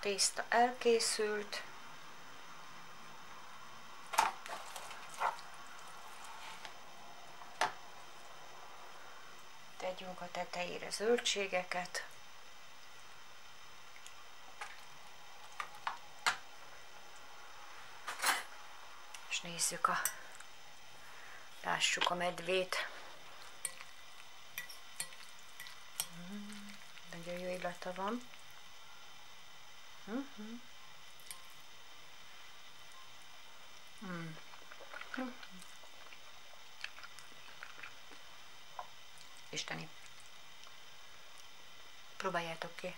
tészta elkészült. Tegyünk a tetejére zöldségeket. És nézzük lássuk a medvét. Nagyon jó illata van. Isteni. Próbáljátok ki.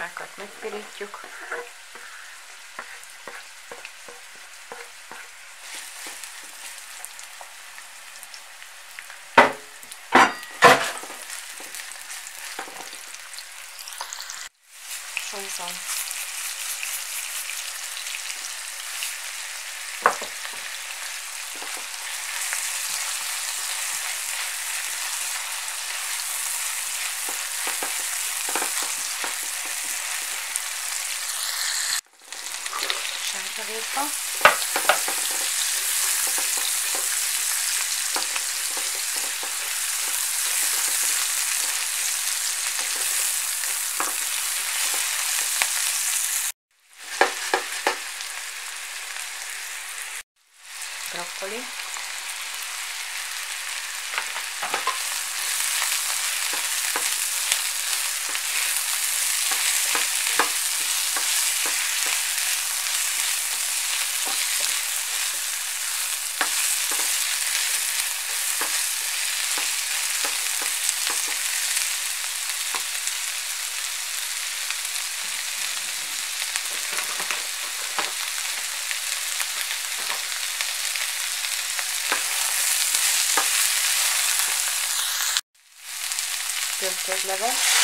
hagymákat megpirítjuk. Sózom. Sárgarépa. gyöngyözleves.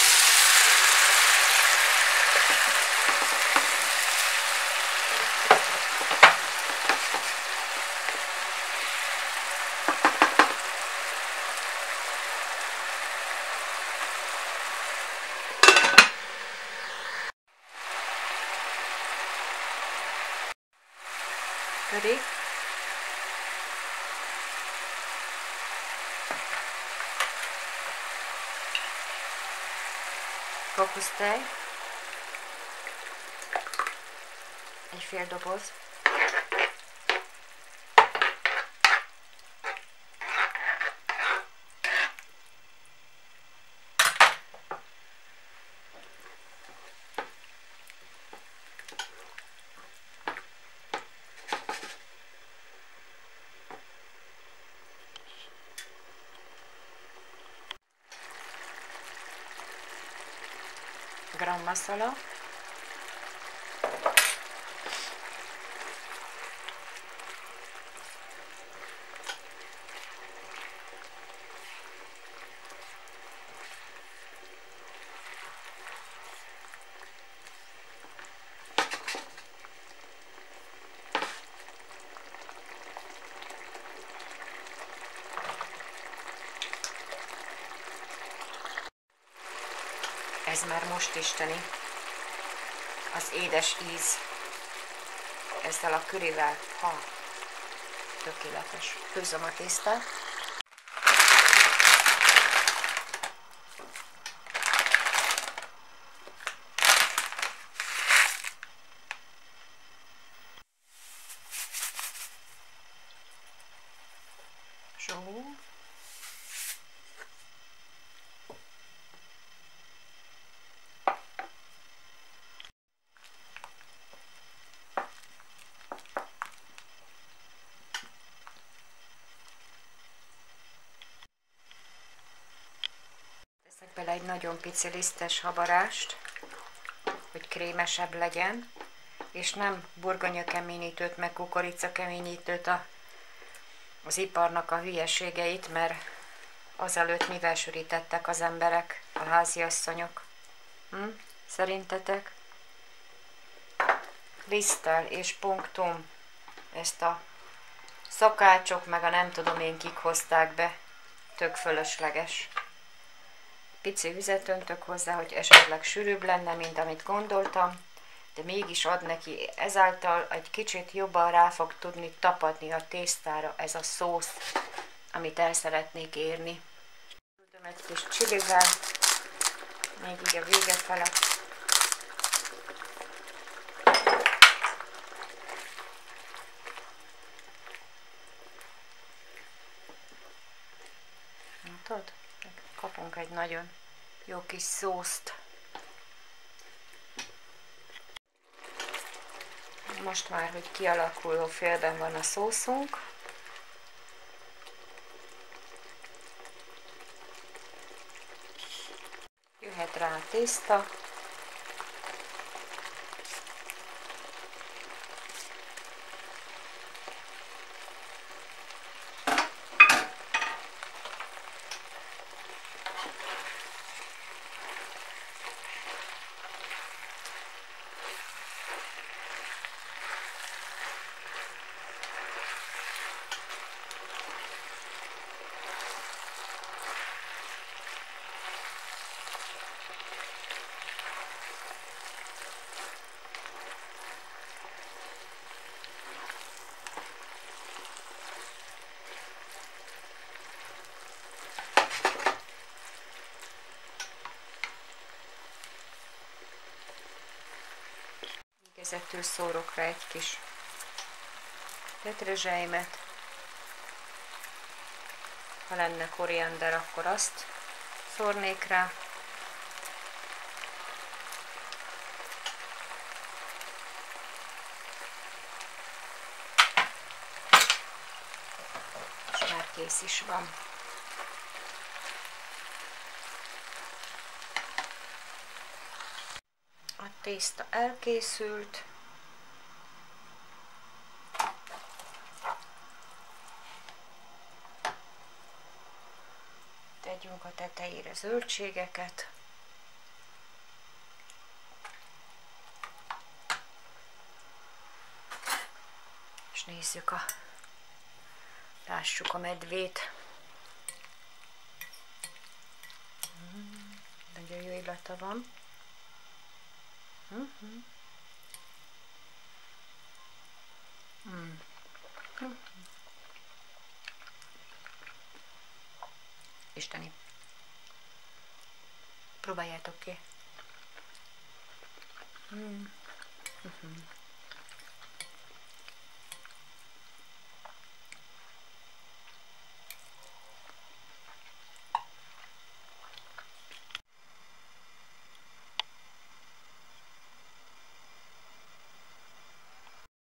Köri. Kokosztej. Egy fél doboz. Gram masala. Ez már most isteni, az édes íz ezzel a körivel, tökéletes. Főzöm a tésztát. Só. Teszek bele egy nagyon pici lisztes habarást, hogy krémesebb legyen, és nem burgonyakeményítőt, meg kukoricakeményítőt, az iparnak a hülyeségeit, mert azelőtt mivel sűrítettek az emberek, a háziasszonyok. Szerintetek? Liszttel és punktum. Ezt a szakácsok, meg a nem tudom én kik hozták be. Tök fölösleges. Pici vizet öntök hozzá, hogy esetleg sűrűbb lenne, mint amit gondoltam, de mégis ad neki, ezáltal egy kicsit jobban rá fog tudni tapadni a tésztára ez a szósz, amit el szeretnék érni. Küldöm egy kis csilivel, még így a vége fele. Látod? Kapunk egy nagyon jó kis szószt. Most már, hogy kialakuló félben van a szószunk. Jöhet rá a tészta. Végezetül szórok rá egy kis petrezselymet. Ha lenne koriander, akkor azt szórnék rá. És már kész is van. A tészta elkészült. tegyünk a tetejére zöldségeket. És nézzük lássuk a medvét. Nagyon jó illata van. Isteni. Próbáljátok ki.